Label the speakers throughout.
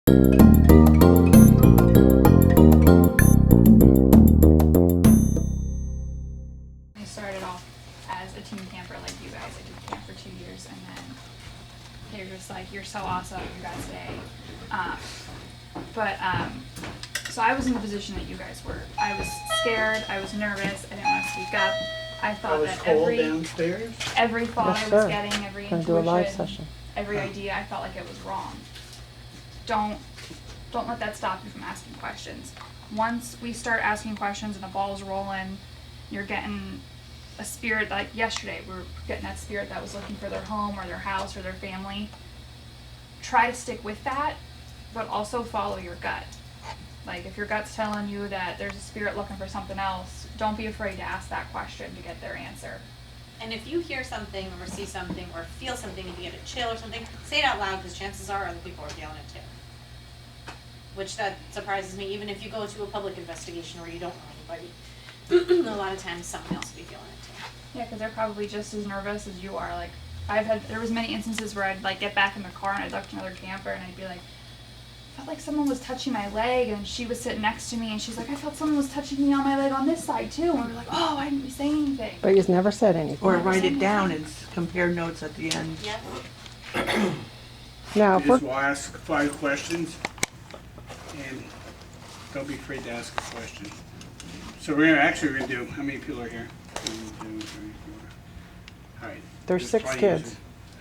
Speaker 1: I started off as a teen camper like you guys. I did camp for 2 years, and then they're just like, you're so awesome, you gotta stay. So I was in the position that you guys were. I was scared, I was nervous, I didn't want to speak up. I thought that every thought I was getting, every intuition, every idea, I felt like it was wrong. Don't let that stop you from asking questions. Once we start asking questions and the ball's rolling, you're getting a spirit. Like yesterday, we were getting that spirit that was looking for their home or their house or their family. Try to stick with that, but also follow your gut. Like if your gut's telling you that there's a spirit looking for something else, don't be afraid to ask that question to get their answer.
Speaker 2: And if you hear something or see something or feel something and you get a chill or something, say it out loud, because chances are other people are feeling it too. Which that surprises me, even if you go to a public investigation where you don't know anybody, a lot of times someone else will be feeling it too.
Speaker 1: Yeah, because they're probably just as nervous as you are. Like there was many instances where I'd like get back in the car and I'd look to another camper and I'd be like, I felt like someone was touching my leg, and she was sitting next to me and she's like, I felt someone was touching me on my leg on this side too. And we were like, oh, why didn't we say anything?
Speaker 3: But you've never said anything.
Speaker 4: Or write it down and compare notes at the end.
Speaker 2: Yeah.
Speaker 3: Now,
Speaker 5: You just will ask 5 questions, and don't be afraid to ask a question. So we're gonna do, how many people are here? 1, 2, 3, 4. All right.
Speaker 3: there's 6 kids.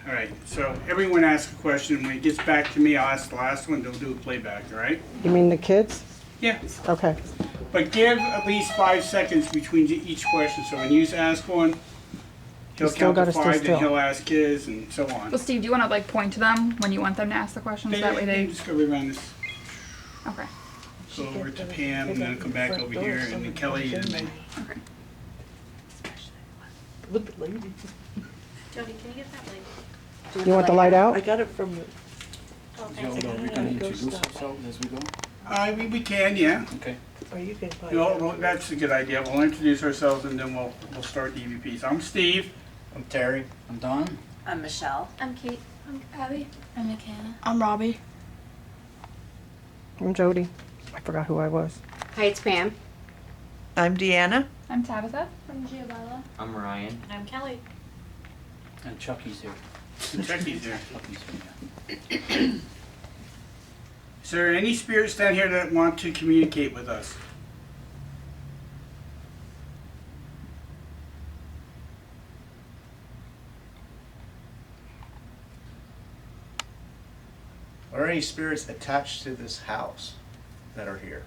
Speaker 5: All right, so everyone asks a question. When it gets back to me, I'll ask the last one. They'll do a playback, all right?
Speaker 3: You mean the kids?
Speaker 5: Yeah.
Speaker 3: Okay.
Speaker 5: But give at least 5 seconds between each question. So when you ask one, he'll
Speaker 3: still
Speaker 5: count to
Speaker 3: gotta stay
Speaker 5: 5,
Speaker 3: still.
Speaker 5: then he'll ask his, and so on.
Speaker 1: Well, Steve, do you want to like point to them when you want them to ask the questions? That way they.
Speaker 5: Just go around this.
Speaker 1: Okay.
Speaker 5: Go over to Pam, and then come back over here, and then Kelly, and then.
Speaker 1: Okay.
Speaker 4: With the lady.
Speaker 2: Jody, can you get that link?
Speaker 3: You want the light
Speaker 4: I
Speaker 3: out?
Speaker 4: got it from the.
Speaker 2: Oh,
Speaker 6: Are we
Speaker 2: thanks.
Speaker 6: going to introduce ourselves as we go?
Speaker 5: We can, yeah.
Speaker 6: Okay.
Speaker 4: Or you can buy
Speaker 5: Well, that's a good idea. We'll introduce ourselves, and then we'll start the EVPs. I'm Steve.
Speaker 6: I'm Terry. I'm Don.
Speaker 2: I'm Michelle.
Speaker 7: I'm Kate. I'm Abby.
Speaker 2: I'm McKenna.
Speaker 7: I'm Robbie.
Speaker 3: I'm Jody. I forgot who I was.
Speaker 8: Hi, it's Pam.
Speaker 4: I'm Deanna.
Speaker 1: I'm Tabitha.
Speaker 7: I'm Giabella.
Speaker 9: I'm Ryan.
Speaker 2: And I'm Kelly.
Speaker 6: And Chucky's here.
Speaker 5: Chucky's here.
Speaker 6: Chucky's here, yeah.
Speaker 5: Is there any spirits down here that want to communicate with us?
Speaker 10: Are there any spirits attached to this house that are here?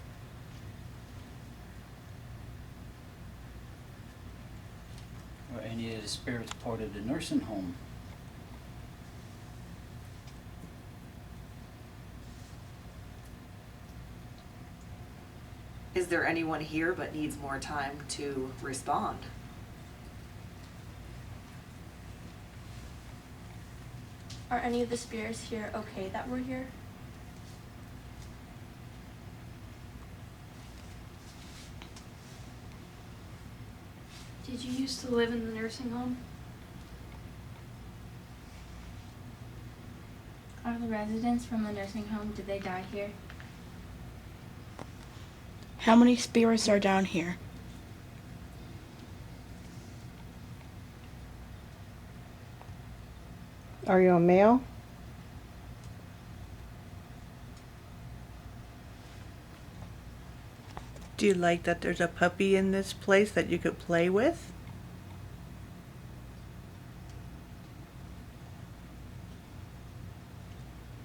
Speaker 6: Or any of the spirits part of the nursing home?
Speaker 11: Is there anyone here but needs more time to respond?
Speaker 7: Are any of the spirits here okay that we're here? Did you used to live in the nursing home? Are the residents from the nursing home, did they die here?
Speaker 12: How many spirits are down here?
Speaker 3: Are you a male?
Speaker 4: Do you like that there's a puppy in this place that you could play with?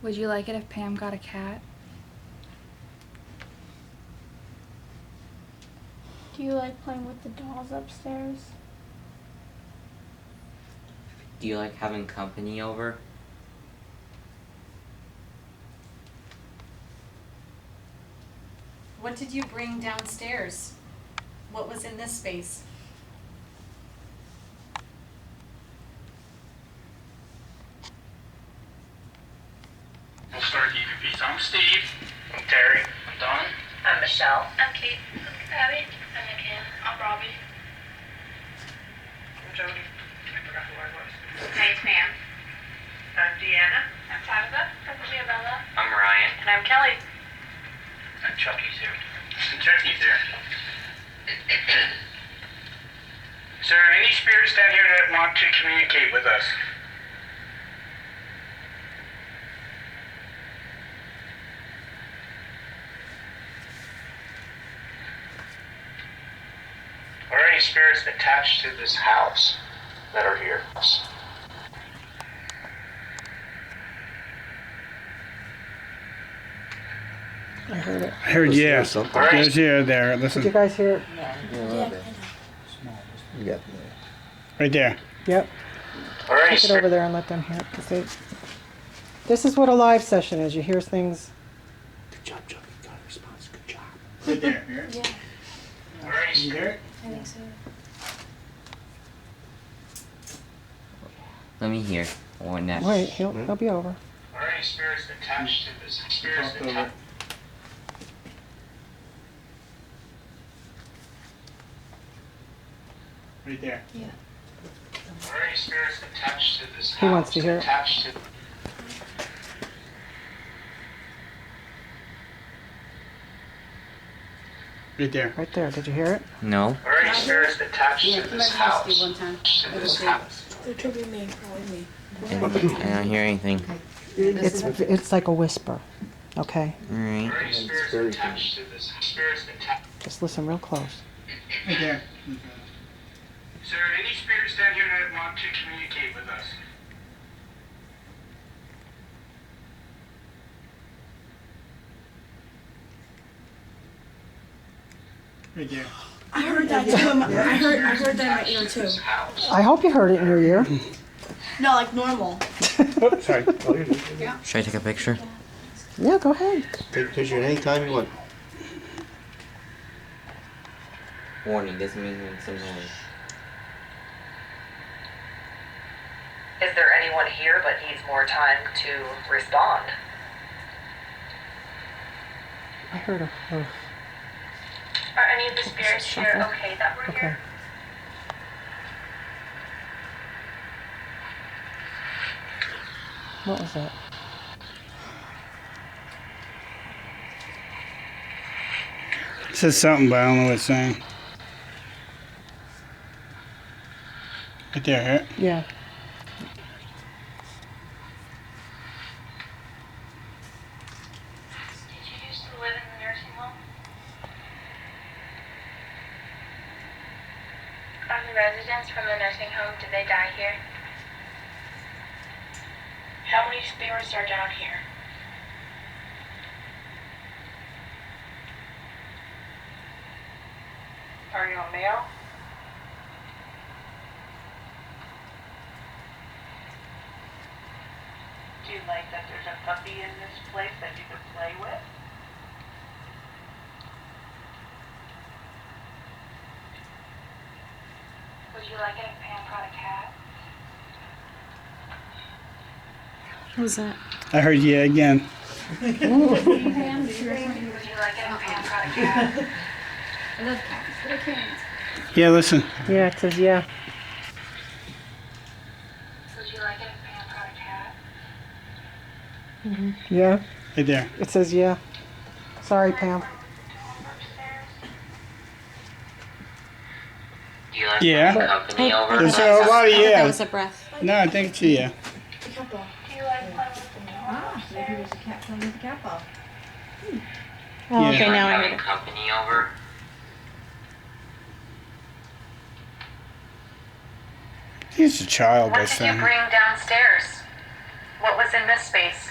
Speaker 1: Would you like it if Pam got a cat?
Speaker 7: Do you like playing with the dolls upstairs?
Speaker 9: Do you like having company over?
Speaker 2: What did you bring downstairs? What was in this space?
Speaker 5: We'll start the EVPs. I'm Steve. I'm Terry. I'm Don.
Speaker 2: I'm Michelle.
Speaker 7: I'm Kate. I'm Abby. I'm McKenna. I'm Robbie.
Speaker 5: I'm Jody. I forgot who I was.
Speaker 2: Hi, it's Pam.
Speaker 11: I'm Deanna.
Speaker 7: I'm Tabitha. I'm Giabella.
Speaker 9: I'm Ryan.
Speaker 8: And I'm Kelly.
Speaker 5: And Chucky's here. And Chucky's here. Is there any spirits down here that want to communicate with us?
Speaker 10: Are there any spirits attached to this house that are here?
Speaker 3: I heard it.
Speaker 5: I heard yeah. There's here, there.
Speaker 3: Did you
Speaker 5: Listen.
Speaker 3: guys hear it?
Speaker 10: Yeah.
Speaker 5: Right there.
Speaker 3: Yep.
Speaker 10: Are there any
Speaker 3: Take it over there and let them hear it. 'Cause this is what a live session is. You hear things.
Speaker 10: Good job, Chucky. Got a response. Good job.
Speaker 5: Right there. Here.
Speaker 1: Yeah,
Speaker 10: Are there any
Speaker 5: You hear it?
Speaker 1: I think so.
Speaker 9: Let me hear. Or next.
Speaker 3: Wait, he'll be over.
Speaker 10: Are there any spirits attached to this? Spirits
Speaker 5: Talk over.
Speaker 10: attached.
Speaker 5: Right there.
Speaker 1: Yeah.
Speaker 10: Are there any spirits attached to this house?
Speaker 3: He wants to hear it.
Speaker 10: Attached to.
Speaker 5: Right there.
Speaker 3: Right there. Did you hear it?
Speaker 9: No.
Speaker 10: Are there any spirits attached to this house?
Speaker 2: one time.
Speaker 10: To this house.
Speaker 12: It could be me, probably me.
Speaker 9: I don't hear anything.
Speaker 3: It's like a whisper. Okay.
Speaker 10: Are
Speaker 9: Alright.
Speaker 10: there any spirits attached to this? Spirits attached.
Speaker 3: Just listen real close.
Speaker 5: Right there. Is there any spirits down here that want to communicate with us? Right there.
Speaker 12: I heard that too. I heard that in my ear too.
Speaker 3: I hope you heard it in your ear.
Speaker 12: No, like normal.
Speaker 5: Sorry.
Speaker 9: Should I take a picture?
Speaker 3: Yeah, go ahead.
Speaker 10: Take a picture anytime you want.
Speaker 9: Warning, this means some noise.
Speaker 11: Is there anyone here but needs more time to respond?
Speaker 3: I heard a.
Speaker 8: Are any of the spirits here okay that we're
Speaker 3: Okay.
Speaker 8: here?
Speaker 3: What was that?
Speaker 5: It says something, but I don't know what it's saying. Right there, hear it?
Speaker 3: Yeah.
Speaker 8: Did you used to live in the nursing home? Are the residents from the nursing home, did they die here?
Speaker 7: How many spirits are down here?
Speaker 11: Are you a male? Do you like that there's a puppy in this place that you could play with?
Speaker 8: Would you like it if Pam brought a cat?
Speaker 7: What was that?
Speaker 5: I heard yeah again.
Speaker 8: Would you like it if Pam brought a cat?
Speaker 1: I love cats, but I can't.
Speaker 5: Yeah, listen.
Speaker 3: Yeah, it says yeah.
Speaker 8: Would you like it if Pam brought a cat?
Speaker 3: Yeah.
Speaker 5: Right there.
Speaker 3: It says yeah. Sorry, Pam.
Speaker 8: Upstairs?
Speaker 9: Do you like
Speaker 5: Yeah.
Speaker 9: having company over?
Speaker 5: There's a lot of
Speaker 7: That
Speaker 5: yeah.
Speaker 7: was a breath.
Speaker 5: No, I think it's yeah.
Speaker 8: Do you like playing with the dog upstairs?
Speaker 7: Oh,
Speaker 5: Yeah.
Speaker 7: okay, now I heard
Speaker 9: having
Speaker 7: it.
Speaker 9: company over?
Speaker 5: He's a child,
Speaker 11: What
Speaker 5: I
Speaker 11: did you
Speaker 5: think.
Speaker 11: bring downstairs? What was in this space?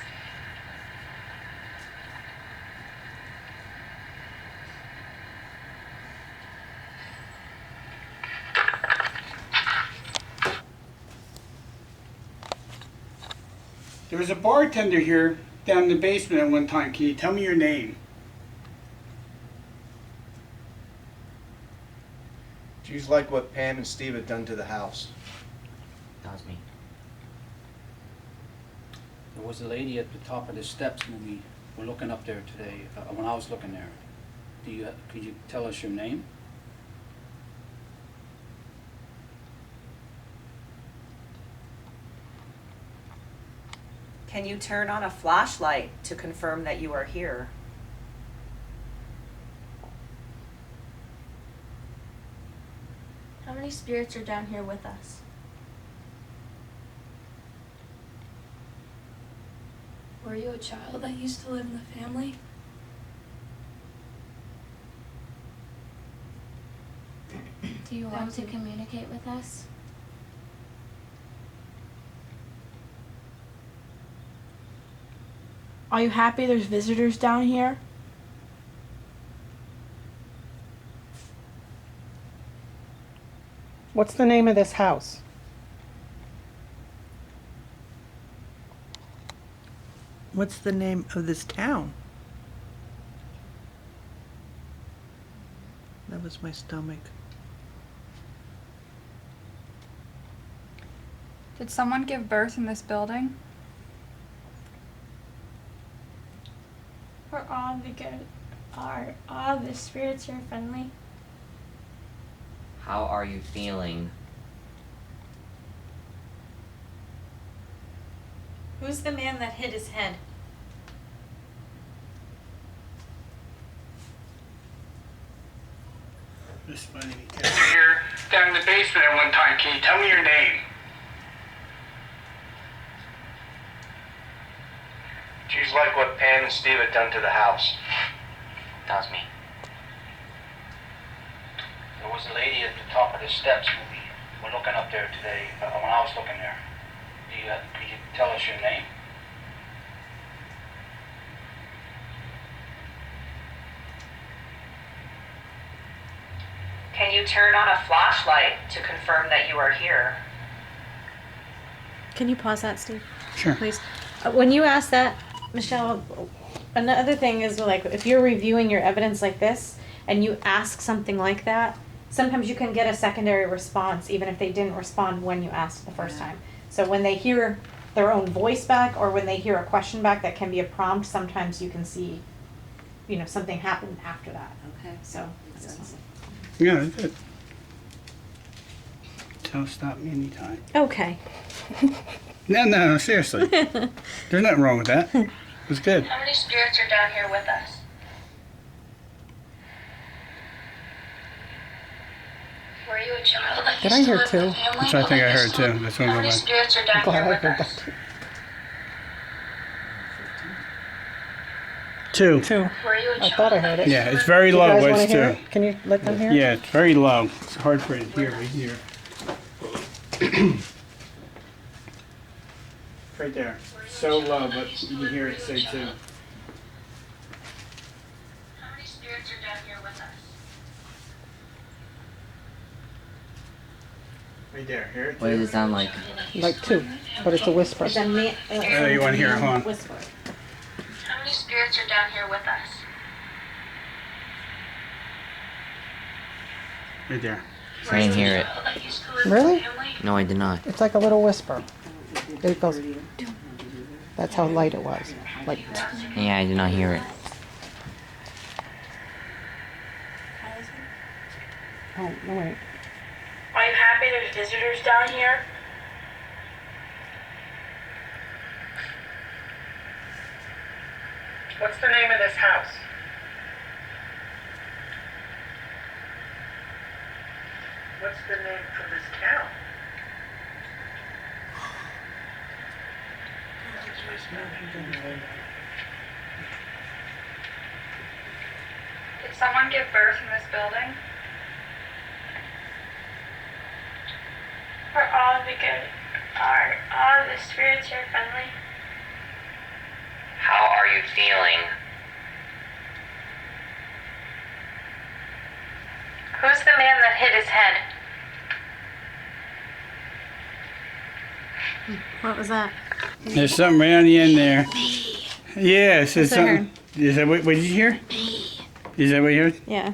Speaker 5: There was a bartender here down in the basement at one time. Can you tell me your name?
Speaker 10: Do you like what Pam and Steve had done to the house?
Speaker 9: That was me.
Speaker 6: There was a lady at the top of the steps when we were looking up there today, when I was looking there. Could you tell us your name?
Speaker 11: Can you turn on a flashlight to confirm that you are here?
Speaker 7: How many spirits are down here with us? Were you a child that used to live in the family? Do you want to communicate with us?
Speaker 12: Are you happy there's visitors down here?
Speaker 3: What's the name of this house?
Speaker 4: What's the name of this town? That was my stomach.
Speaker 1: Did someone give birth in this building?
Speaker 7: Are all the spirits here friendly?
Speaker 9: How are you feeling?
Speaker 2: Who's the man that hit his head?
Speaker 5: This funny. Here, down in the basement at one time. Can you tell me your name?
Speaker 10: She's like what Pam and Steve had done to the house.
Speaker 9: That was me.
Speaker 6: There was a lady at the top of the steps when we were looking up there today, when I was looking there. Could you tell us your name?
Speaker 11: Can you turn on a flashlight to confirm that you are here?
Speaker 12: Can you pause that, Steve?
Speaker 5: Sure.
Speaker 12: Please. When you ask that, Michelle, another thing is like if you're reviewing your evidence like this and you ask something like that, sometimes you can get a secondary response even if they didn't respond when you asked the first time. So when they hear their own voice back or when they hear a question back that can be a prompt, sometimes you can see, something happened after that.
Speaker 2: Okay.
Speaker 12: So
Speaker 5: Yeah, that's it. Tell stop me anytime.
Speaker 12: okay.
Speaker 5: No, seriously. There's nothing wrong with that. It was good.
Speaker 8: How many spirits are down here with us? Were you a child that
Speaker 3: Did I
Speaker 8: used to
Speaker 3: hear
Speaker 8: live
Speaker 3: two?
Speaker 8: in the family?
Speaker 5: That's what I think I heard too. That's what
Speaker 8: How
Speaker 5: I'm
Speaker 8: many
Speaker 5: like.
Speaker 8: spirits are down
Speaker 3: Glad
Speaker 8: here
Speaker 3: I
Speaker 8: with
Speaker 3: heard
Speaker 8: us?
Speaker 3: that.
Speaker 5: Two.
Speaker 3: Two.
Speaker 8: Were you a
Speaker 3: I
Speaker 8: child?
Speaker 3: thought I heard it.
Speaker 5: Yeah, it's very
Speaker 3: Do you
Speaker 5: low,
Speaker 3: guys
Speaker 5: but
Speaker 3: wanna
Speaker 5: it's
Speaker 3: hear
Speaker 5: two.
Speaker 3: it? Can you let them hear it?
Speaker 5: Yeah, it's very low. It's hard for it to hear, but here. Right there. So low, but you can hear it say two.
Speaker 8: How many spirits are down here with us?
Speaker 5: Right there. Hear it
Speaker 9: What does
Speaker 5: too?
Speaker 9: it sound like?
Speaker 3: Like two, but it's a whisper.
Speaker 12: It's a
Speaker 5: Oh, you wanna hear it, huh?
Speaker 12: whisper.
Speaker 8: How many spirits are down here with us?
Speaker 5: Right there.
Speaker 9: I didn't hear it.
Speaker 8: Child that used to live in
Speaker 3: Really?
Speaker 8: the family?
Speaker 9: No, I did not.
Speaker 3: It's like a little whisper. It goes. That's how light it was. Like.
Speaker 9: Yeah, I did not hear it.
Speaker 3: Oh no wait.
Speaker 8: Are you happy there's visitors down here?
Speaker 5: What's the name of this house? What's the name for this town?
Speaker 1: Did someone give birth in this building?
Speaker 7: Are all the spirits here friendly?
Speaker 9: How are you feeling?
Speaker 11: Who's the man that hit his head?
Speaker 12: What was that?
Speaker 5: There's something right on the end there. Yeah, it says
Speaker 12: That's what I
Speaker 5: something. Is that what did you hear? Is that what you heard?
Speaker 12: Yeah.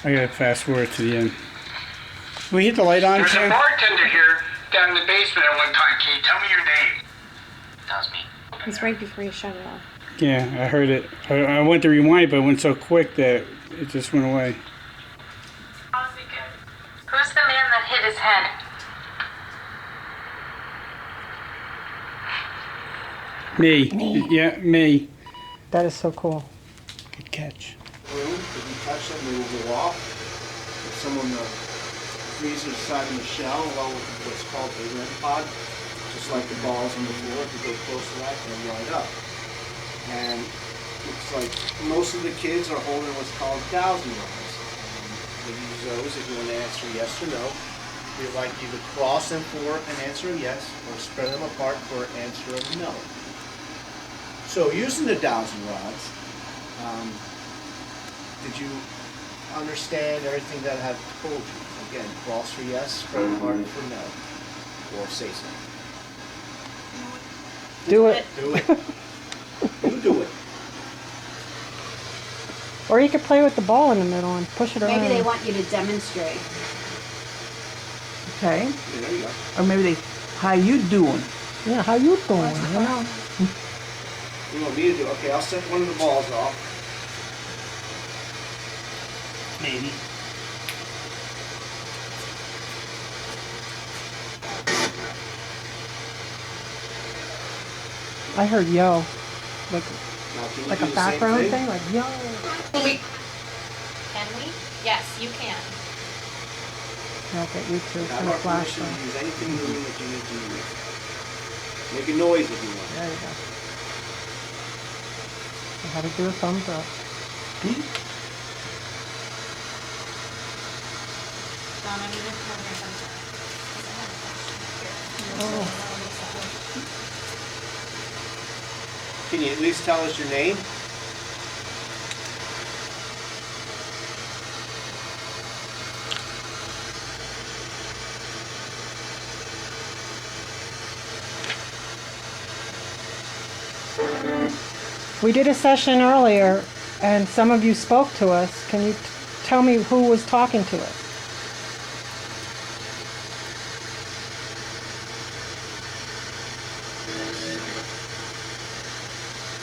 Speaker 5: I gotta fast forward to the end. Can we hit the light on,
Speaker 13: There's
Speaker 5: Tim?
Speaker 13: a bartender here down in the basement at one time. Can you tell me your name?
Speaker 9: That was me.
Speaker 12: It's right before you shut it off.
Speaker 5: Yeah, I heard it. I went to rewind, but it went so quick that it just went away.
Speaker 11: Who's the man that hit his head?
Speaker 5: Me. Yeah, me.
Speaker 3: That is so cool.
Speaker 5: Good catch.
Speaker 10: Room, if you touch them, they will go off. If someone freezes inside of the shell, along with what's called a REM pod, just like the balls on the floor, if you go close to that, they'll light up. And looks like most of the kids are holding what's called dowsing rods. They use those if you want to answer yes or no. We'd like you to cross them for an answer of yes, or spread them apart for an answer of no. So using the dowsing rods, did you understand everything that I have told you? Again, cross for yes, spread apart for no, or say something.
Speaker 3: Do it.
Speaker 10: Do it. You do it.
Speaker 3: Or you could play with the ball in the middle and push it around.
Speaker 14: Maybe they want you to demonstrate.
Speaker 4: Okay.
Speaker 10: Yeah, there you go.
Speaker 4: Or maybe they, how you doing?
Speaker 3: Yeah, how you doing? You know?
Speaker 10: You want me to do? Okay, I'll set one of the balls off. Maybe.
Speaker 3: I heard yo.
Speaker 10: Now, can you
Speaker 3: Like
Speaker 10: do
Speaker 3: a
Speaker 10: the
Speaker 3: background
Speaker 10: same
Speaker 3: thing? Like yo.
Speaker 2: Can we? Yes, you can.
Speaker 3: Okay, you too. It's
Speaker 10: I
Speaker 3: gonna
Speaker 10: have
Speaker 3: flash
Speaker 10: permission
Speaker 3: though.
Speaker 10: to use anything in the room that you need to use. Make a noise if you want.
Speaker 3: There you go. I had to do a thumbs up.
Speaker 2: Donna, you didn't have your thumbs up.
Speaker 3: Oh.
Speaker 10: Can you at least tell us your name?
Speaker 3: We did a session earlier and some of you spoke to us. Can you tell me who was talking to us?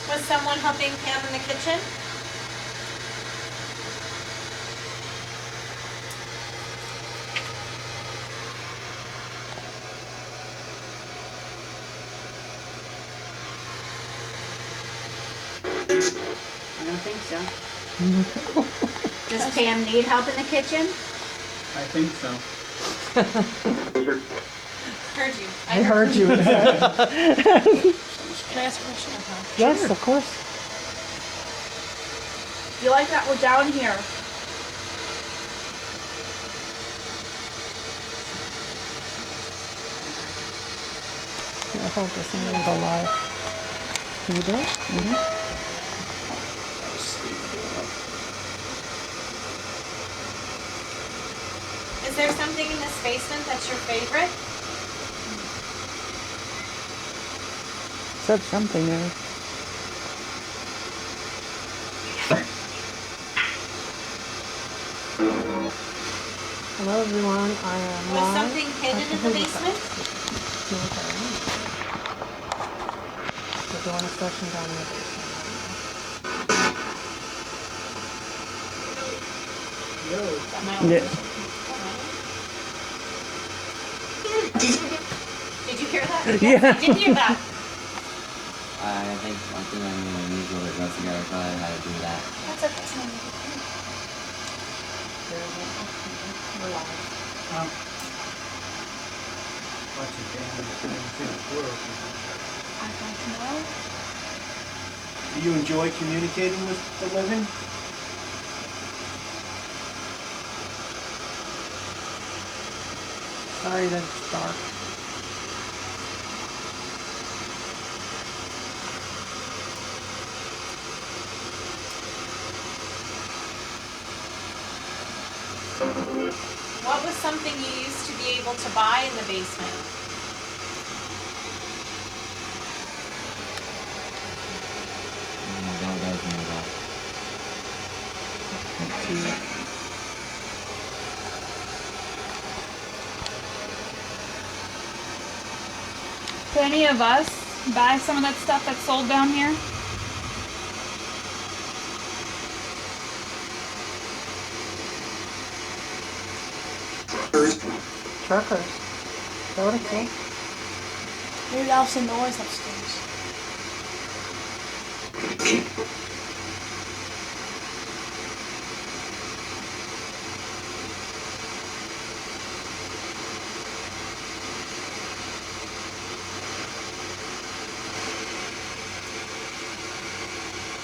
Speaker 2: Was someone helping Pam in the kitchen?
Speaker 14: I don't think so. Does Pam need help in the kitchen?
Speaker 5: I think so.
Speaker 2: Heard you.
Speaker 3: I heard you.
Speaker 2: Can I ask a question?
Speaker 3: Yes, of course.
Speaker 1: You like that? We're down here.
Speaker 3: I hold this and then go live. Can you do it? Mm-hmm.
Speaker 2: Is there something in this basement that's your favorite?
Speaker 3: Said something there. Hello everyone, I am
Speaker 2: Was
Speaker 3: live.
Speaker 2: something hidden in the basement?
Speaker 3: We're doing a session down in the basement. Yeah.
Speaker 2: Did you hear that?
Speaker 3: Yeah.
Speaker 2: Yes, I did hear that.
Speaker 9: I think I'm gonna use what it goes together, so I had to do that.
Speaker 2: That's okay.
Speaker 1: We're live. I'd like to know.
Speaker 10: Do you enjoy communicating with the living?
Speaker 3: Sorry that it's dark.
Speaker 2: What was something you used to be able to buy in the basement?
Speaker 1: Could any of us buy some of that stuff that's sold down here?
Speaker 3: Truckers. Is that what it's called?
Speaker 7: Maybe that'll send noise upstairs.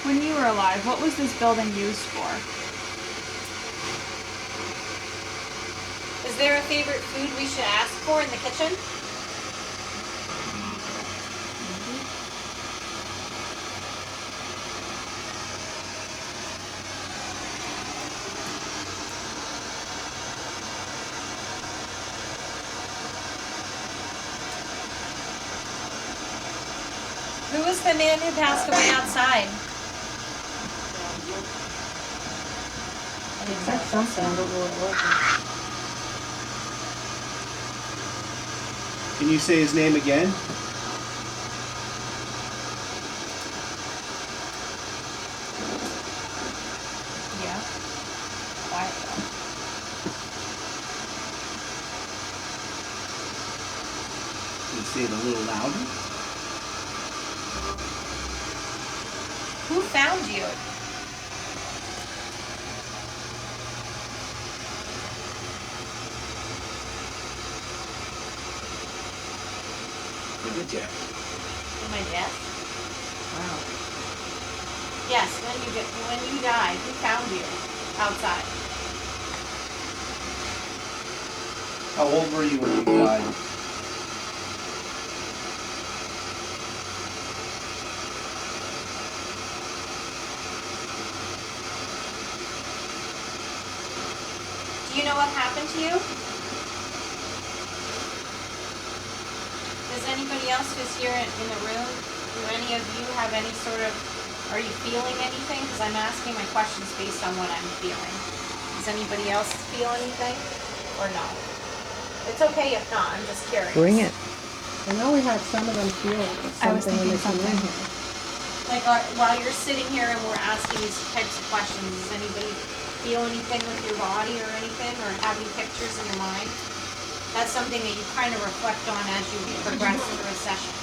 Speaker 1: When you were alive, what was this building used for?
Speaker 2: Is there a favorite food we should ask for in the kitchen? Who was the man who passed away outside?
Speaker 3: That's something, I don't know what it was.
Speaker 10: Can you say his name again?
Speaker 1: Yeah. Quiet though.
Speaker 10: Can you say it a little louder?
Speaker 2: Who found you?
Speaker 10: Look at you.
Speaker 2: In my death?
Speaker 3: Wow.
Speaker 2: Yes, when you died, who found you outside?
Speaker 10: How old were you when you died?
Speaker 2: Do you know what happened to you? Does anybody else who's here in the room, do any of you have any sort of, are you feeling anything? Because I'm asking my questions based on what I'm feeling. Does anybody else feel anything or no? It's okay if not, I'm just curious.
Speaker 3: Bring it. I know we had some of them feel
Speaker 1: I was
Speaker 3: something when
Speaker 1: thinking
Speaker 3: they come in
Speaker 1: something.
Speaker 3: here.
Speaker 2: Like while you're sitting here and we're asking these types of questions, does anybody feel anything with your body or anything, or have any pictures in your mind? That's something that you kind of reflect on as you progress through a session.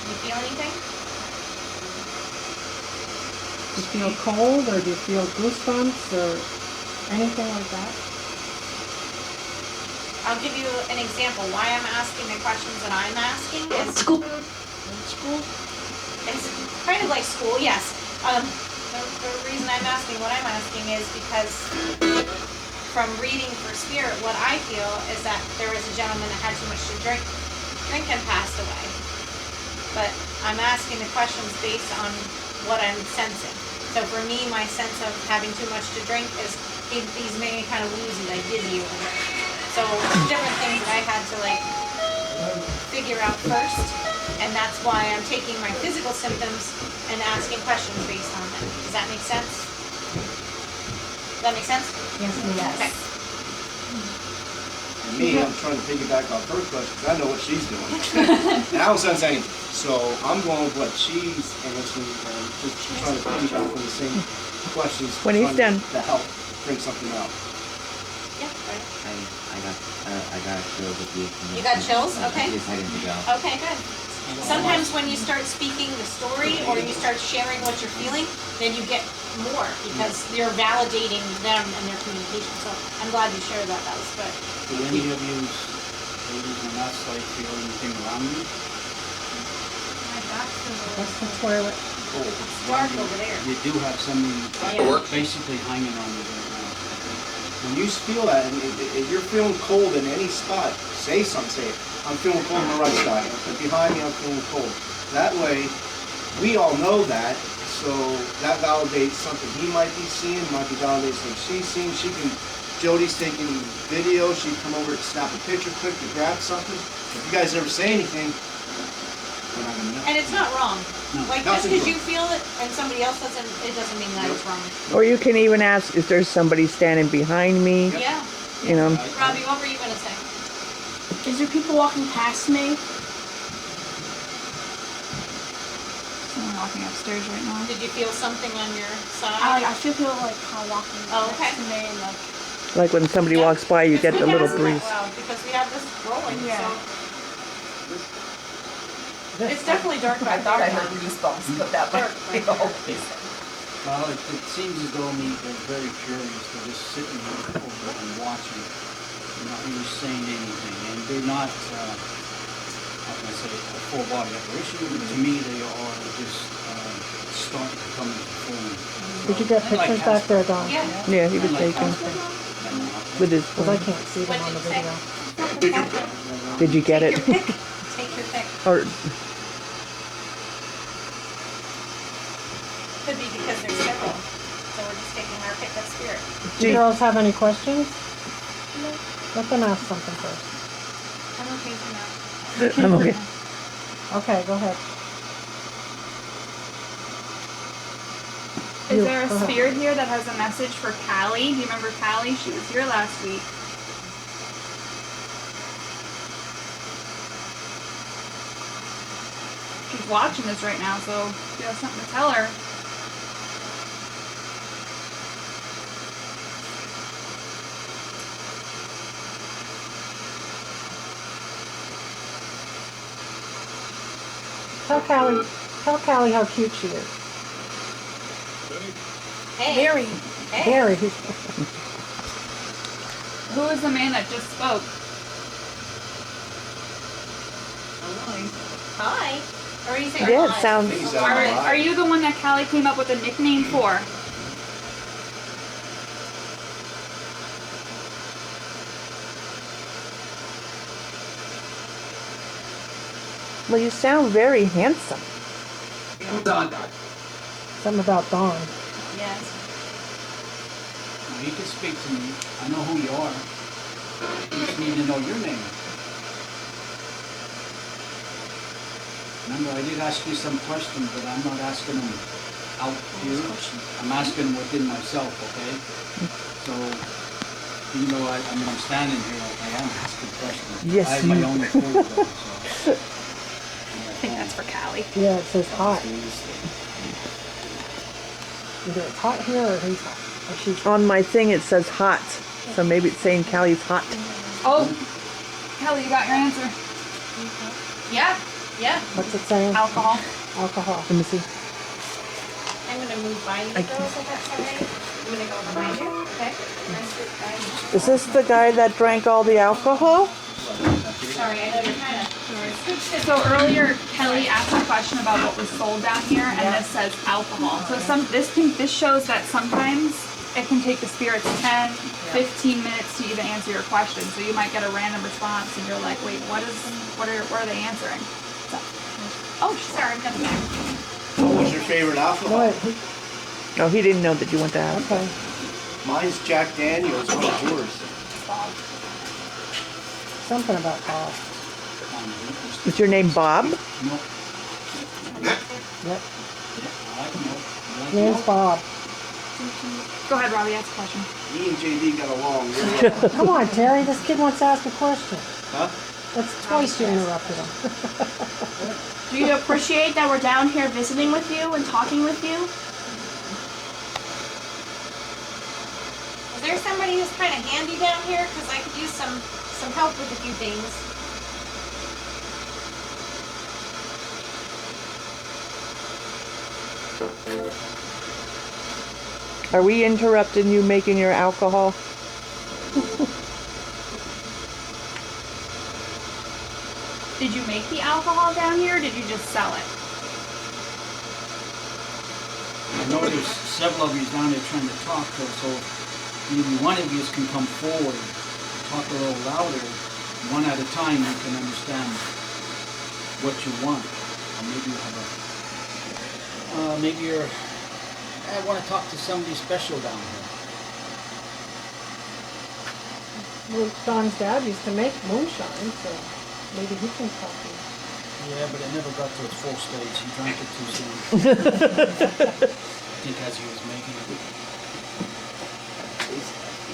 Speaker 2: You feel anything?
Speaker 3: Do you feel cold, or do you feel goosebumps, or anything like that?
Speaker 2: I'll give you an example. Why I'm asking the questions that I'm asking is
Speaker 7: School.
Speaker 2: it's kind of like school, yes. The reason I'm asking what I'm asking is because from reading for spirit, what I feel is that there was a gentleman that had too much to drink and passed away. But I'm asking the questions based on what I'm sensing. So for me, my sense of having too much to drink is he's making me kind of woozy, like dizzy over there. So different things that I had to like figure out first, and that's why I'm taking my physical symptoms and asking questions based on them. Does that make sense? Does that make sense?
Speaker 3: Yes,
Speaker 2: Okay.
Speaker 10: And me, I'm trying to piggyback off her question because I know what she's doing. And I don't sense anything. So I'm going with what she's answering and just trying to piggyback on the same questions.
Speaker 4: When he's done.
Speaker 10: To help bring something out.
Speaker 2: Yeah, right.
Speaker 9: I got chills with you.
Speaker 2: You got chills? Okay.
Speaker 9: Just having to go.
Speaker 2: Okay, good. Sometimes when you start speaking the story or you start sharing what you're feeling, then you get more because you're validating them and their communication. So I'm glad you shared that. That was good.
Speaker 6: Do any of you ladies and us like feel anything around you?
Speaker 1: My back's to the
Speaker 3: That's the toilet.
Speaker 2: It's dark over there.
Speaker 6: You do have something basically hanging on you right now.
Speaker 10: When you feel that, and if you're feeling cold in any spot, say something. Say, I'm feeling cold on the right side. Behind me, I'm feeling cold. That way, we all know that, so that validates something he might be seeing, might be validating something she's seeing. She can, Jody's taking video, she can come over to snap a picture quick to grab something. If you guys ever say anything, we're not gonna know.
Speaker 2: And it's not wrong.
Speaker 6: No.
Speaker 2: Like just because you feel it and somebody else doesn't, it doesn't mean that it's wrong.
Speaker 4: Or you can even ask, is there somebody standing behind me?
Speaker 2: Yeah.
Speaker 4: You know,
Speaker 2: Robbie, what were you gonna say?
Speaker 7: Is there people walking past me?
Speaker 1: someone walking upstairs right now.
Speaker 2: Did you feel something on your side?
Speaker 7: I feel people like walking next to me and
Speaker 4: like when somebody walks by, you get the little breeze.
Speaker 2: Well, because we have this rolling,
Speaker 7: Yeah.
Speaker 2: so.
Speaker 15: It's definitely dark back there. I thought I heard goosebumps, but that might be the whole place.
Speaker 6: Well, it seems as though they're very curious. They're just sitting here over and watching, not really saying anything. And they're not, how can I say, a full body apparition. To me, they are just starting to come into form.
Speaker 3: Did you get pictures back there, Don?
Speaker 4: Yeah, he was taking with his
Speaker 3: Because I can't see them on the video.
Speaker 4: Did you get it?
Speaker 2: Take your pick.
Speaker 4: Or
Speaker 2: Could be because they're scheduled. So we're just taking our pick of spirit.
Speaker 3: Do you girls have any questions? No. Let them ask something first.
Speaker 1: I'm okay for now.
Speaker 4: I'm okay.
Speaker 3: Okay, go ahead.
Speaker 1: Is there a spirit here that has a message for Callie? Do you remember Callie? She was here last week. She's watching this right now, so if you have something to tell her.
Speaker 3: Tell Callie how cute she is.
Speaker 2: Hey.
Speaker 15: Mary.
Speaker 2: Hey.
Speaker 3: Very.
Speaker 1: Who is the man that just spoke?
Speaker 2: Hi. Or are you saying
Speaker 4: Yeah, it
Speaker 2: hi?
Speaker 4: sounds.
Speaker 1: Are you the one that Callie came up with a nickname for?
Speaker 4: Well, you sound very handsome.
Speaker 3: Something about Dawn.
Speaker 2: Yes.
Speaker 6: Well, you can speak to me. I know who you are. You just need to know your name. Remember, I did ask you some questions, but I'm not asking them out here. I'm asking them within myself, okay? So, even though I'm standing here, I am asking questions.
Speaker 4: Yes,
Speaker 6: I have my
Speaker 4: you-
Speaker 6: own report, though, so.
Speaker 1: I think that's for Callie.
Speaker 3: Yeah, it says hot. Either it's hot here or he's hot. Or she's
Speaker 4: On my thing it says hot, so maybe it's saying Callie's hot.
Speaker 1: Oh, Kelly, you got your answer.
Speaker 2: Yeah. Yeah.
Speaker 3: What's it saying?
Speaker 1: Alcohol.
Speaker 3: Alcohol.
Speaker 4: Let me see.
Speaker 2: I'm gonna move by you girls if that's alright. I'm gonna go behind you. Okay.
Speaker 4: Is this the guy that drank all the alcohol?
Speaker 2: Sorry, I know you're kind of.
Speaker 1: So earlier, Kelly asked a question about what was sold down here, and this says alcohol. So this shows that sometimes it can take the spirits 10, 15 minutes to even answer your question. So you might get a random response, and you're like, wait, what are they answering? So, oh, sorry, I'm coming back.
Speaker 10: What was your favorite alcohol?
Speaker 4: Oh, he didn't know that you went to ask.
Speaker 3: Okay.
Speaker 10: Mine's Jack Daniels. What's yours?
Speaker 3: Something about Bob.
Speaker 4: Is your name Bob?
Speaker 6: No.
Speaker 3: Yep. Name's Bob.
Speaker 1: Go ahead, Robbie, ask a question.
Speaker 10: Me and JD got along really well.
Speaker 3: Come on, Terry. This kid wants to ask a question.
Speaker 10: Huh?
Speaker 3: That's twice you interrupted him.
Speaker 7: Do you appreciate that we're down here visiting with you and talking with you?
Speaker 2: Is there somebody who's kind of handy down here? Because I could use some help with a few things.
Speaker 4: Are we interrupting you making your alcohol?
Speaker 1: Did you make the alcohol down here, or did you just sell it?
Speaker 6: I know there's several of you down there trying to talk, though, so maybe one of you can come forward, talk a little louder. One at a time, you can understand what you want. Or maybe you have I want to talk to somebody special down here.
Speaker 3: Well, Don's dad used to make moonshine, so maybe he can talk to you.
Speaker 6: Yeah, but it never got to its full stage. He drank it too soon. I think as he was making it.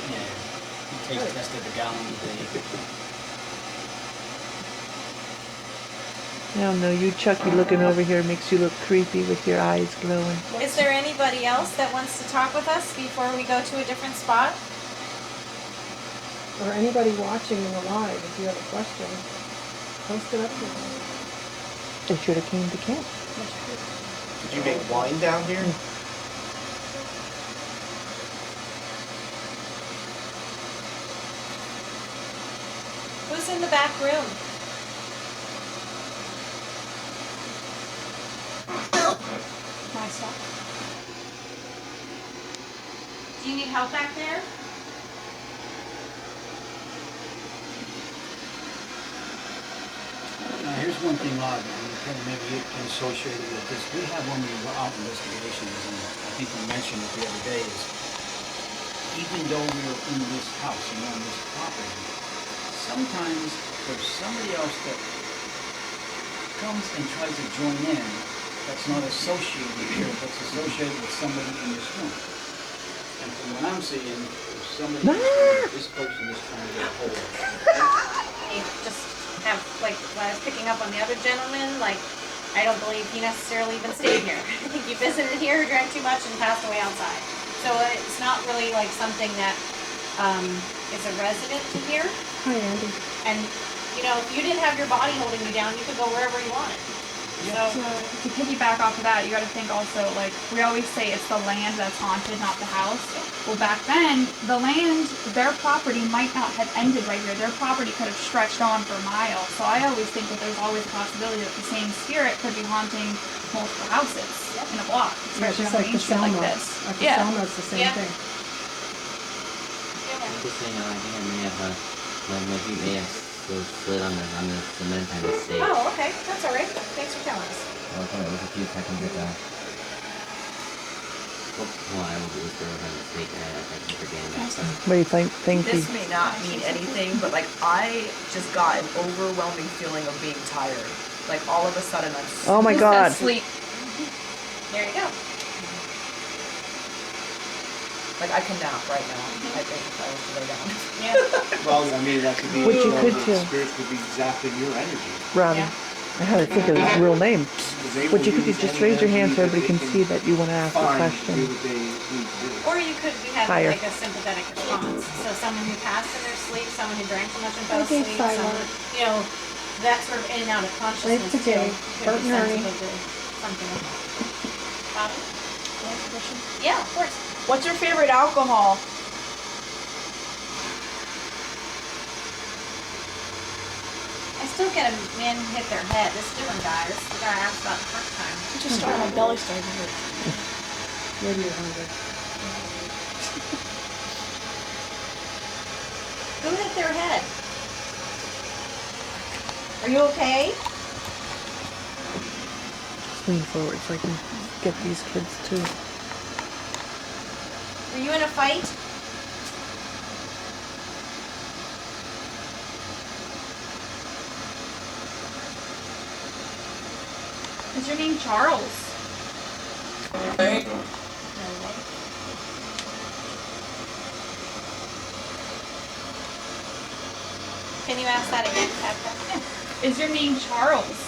Speaker 6: Yeah, he tested a gallon a day.
Speaker 4: I don't know, you Chucky looking over here makes you look creepy with your eyes glowing.
Speaker 2: Is there anybody else that wants to talk with us before we go to a different spot?
Speaker 3: Or anybody watching in the live, if you have a question, post it up here.
Speaker 4: They should have came to camp.
Speaker 10: Did you make wine down here?
Speaker 2: Who's in the back room?
Speaker 1: Myself.
Speaker 2: Do you need help back there?
Speaker 6: Now, here's one thing odd, and kind of maybe it can associate it with this. We have when we were out investigations, and I think we mentioned it the other day, is even though we are in this house and on this property, sometimes there's somebody else that comes and tries to join in that's not associated here, that's associated with somebody in this room. And from what I'm seeing, if somebody, this person is trying to get a hold of it.
Speaker 2: You just have, like, when I was picking up on the other gentleman, like, I don't believe he necessarily even stayed here. I think he visited here, drank too much, and passed away outside. So it's not really like something that is a resident to here.
Speaker 3: Hi, Andy.
Speaker 2: And, you know, if you didn't have your body holding you down, you could go wherever you wanted.
Speaker 1: So to piggyback off of that, you got to think also, like, we always say it's the land that's haunted, not the house. Well, back then, the land, their property might not have ended right here. Their property could have stretched on for miles. So I always think that there's always a possibility that the same spirit could be haunting multiple houses in a block,
Speaker 3: Yeah,
Speaker 1: especially
Speaker 3: just
Speaker 1: on
Speaker 3: like
Speaker 1: Main
Speaker 3: the
Speaker 1: Street like
Speaker 3: Selma.
Speaker 1: this.
Speaker 3: At the Selma, it's the same thing.
Speaker 9: Just so you know, I think I may have maybe may have slid on the cement by mistake.
Speaker 2: Oh, okay. That's all right. Thanks for telling us.
Speaker 9: Well, it was a few seconds ago. Well, I will do this by mistake. Thank you for getting that.
Speaker 4: What do you think? Thank you.
Speaker 15: This may not mean anything, but like I just got an overwhelming feeling of being tired. Like all of a sudden I'm
Speaker 4: Oh my God.
Speaker 1: Sleep.
Speaker 2: There you go.
Speaker 15: like I can nap right now. I think if I was to lay down.
Speaker 2: Yeah.
Speaker 10: Well, I mean, that could be,
Speaker 4: Which you could
Speaker 10: the
Speaker 4: too.
Speaker 10: spirits could be zapping your energy.
Speaker 4: Robbie. I had to think of his real name. But you could just raise your hand so everybody can see that you want to ask a question.
Speaker 2: Or you could be having
Speaker 4: Higher.
Speaker 2: like a sympathetic response. So someone who passed in their sleep, someone who drank too much and fell
Speaker 3: Okay,
Speaker 2: asleep,
Speaker 3: silent.
Speaker 2: someone, you know, that sort of in and out of consciousness.
Speaker 3: Wave to Dave.
Speaker 2: too,
Speaker 3: Bert
Speaker 2: could be
Speaker 3: and Ernie.
Speaker 2: sensitive to something like that. Bobby? Yeah, of course.
Speaker 7: What's your favorite alcohol?
Speaker 2: I still get a man hit their head. This is different guy. This is the guy I asked about the first time.
Speaker 7: I just started, my belly started to hurt.
Speaker 3: Maybe you're hungry.
Speaker 2: Who hit their head? Are you okay?
Speaker 4: Just lean forward so I can get these kids too.
Speaker 2: Were you in a fight?
Speaker 1: Is your name Charles?
Speaker 2: Can you ask that again, Tabitha?
Speaker 1: Is your name Charles?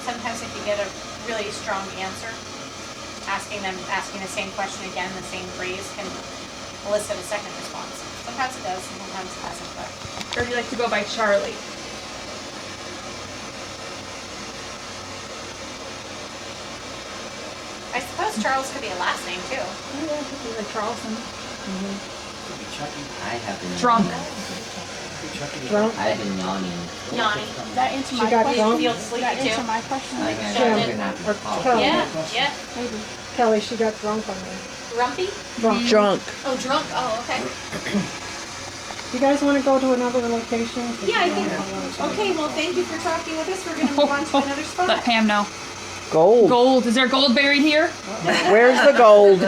Speaker 2: Sometimes if you get a really strong answer, asking the same question again, the same phrase can elicit a second response. Sometimes it does, and sometimes it doesn't, but.
Speaker 1: Or do you like to go by Charlie?
Speaker 2: I suppose Charles could be a last name too.
Speaker 1: Oh yeah, it could be like Charleston.
Speaker 6: Could be Chucky.
Speaker 9: I have been
Speaker 1: Drunk.
Speaker 6: Chucky.
Speaker 3: Drunk?
Speaker 9: I've been yawning.
Speaker 2: Yawning.
Speaker 7: That answer
Speaker 3: She
Speaker 7: my
Speaker 3: got
Speaker 7: question.
Speaker 3: drunk?
Speaker 2: Feel
Speaker 7: That
Speaker 2: sleepy
Speaker 7: answer
Speaker 2: too.
Speaker 7: my question.
Speaker 9: Like I
Speaker 2: Sure.
Speaker 9: said, not
Speaker 3: Or
Speaker 9: for
Speaker 3: Kelly.
Speaker 2: Yeah,
Speaker 3: Maybe. Kelly, she got drunk on me.
Speaker 2: Grumpy?
Speaker 4: Drunk.
Speaker 2: Oh, drunk. Oh, okay.
Speaker 3: You guys want to go to another location?
Speaker 2: Yeah, I think. Okay, well, thank you for talking with us. We're gonna move on to another
Speaker 1: Let
Speaker 2: spot.
Speaker 1: Pam know.
Speaker 4: Gold.
Speaker 1: Gold. Is there gold buried here?
Speaker 4: Where's the gold?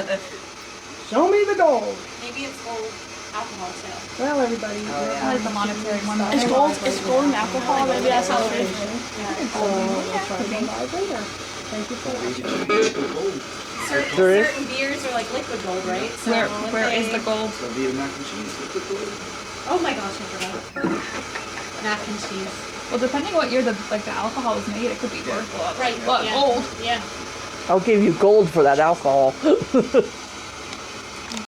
Speaker 3: Show me the gold.
Speaker 2: Maybe it's gold alcohol too.
Speaker 3: Well, everybody.
Speaker 1: I like the monetary one.
Speaker 7: Is gold and alcohol? Maybe that's how it is.
Speaker 3: So we'll try to go live later. Thank you for watching.
Speaker 4: There is?
Speaker 2: Certain beers are like liquid gold, right? So
Speaker 1: Where is the gold?
Speaker 10: So be a mac and cheese with the food.
Speaker 2: Oh my gosh, I forgot. Mac and cheese.
Speaker 1: Well, depending what year the alcohol was made, it could be worth a lot.
Speaker 2: Right.
Speaker 1: Look,
Speaker 2: yeah.
Speaker 1: gold.
Speaker 2: Yeah.
Speaker 4: I'll give you gold for that alcohol.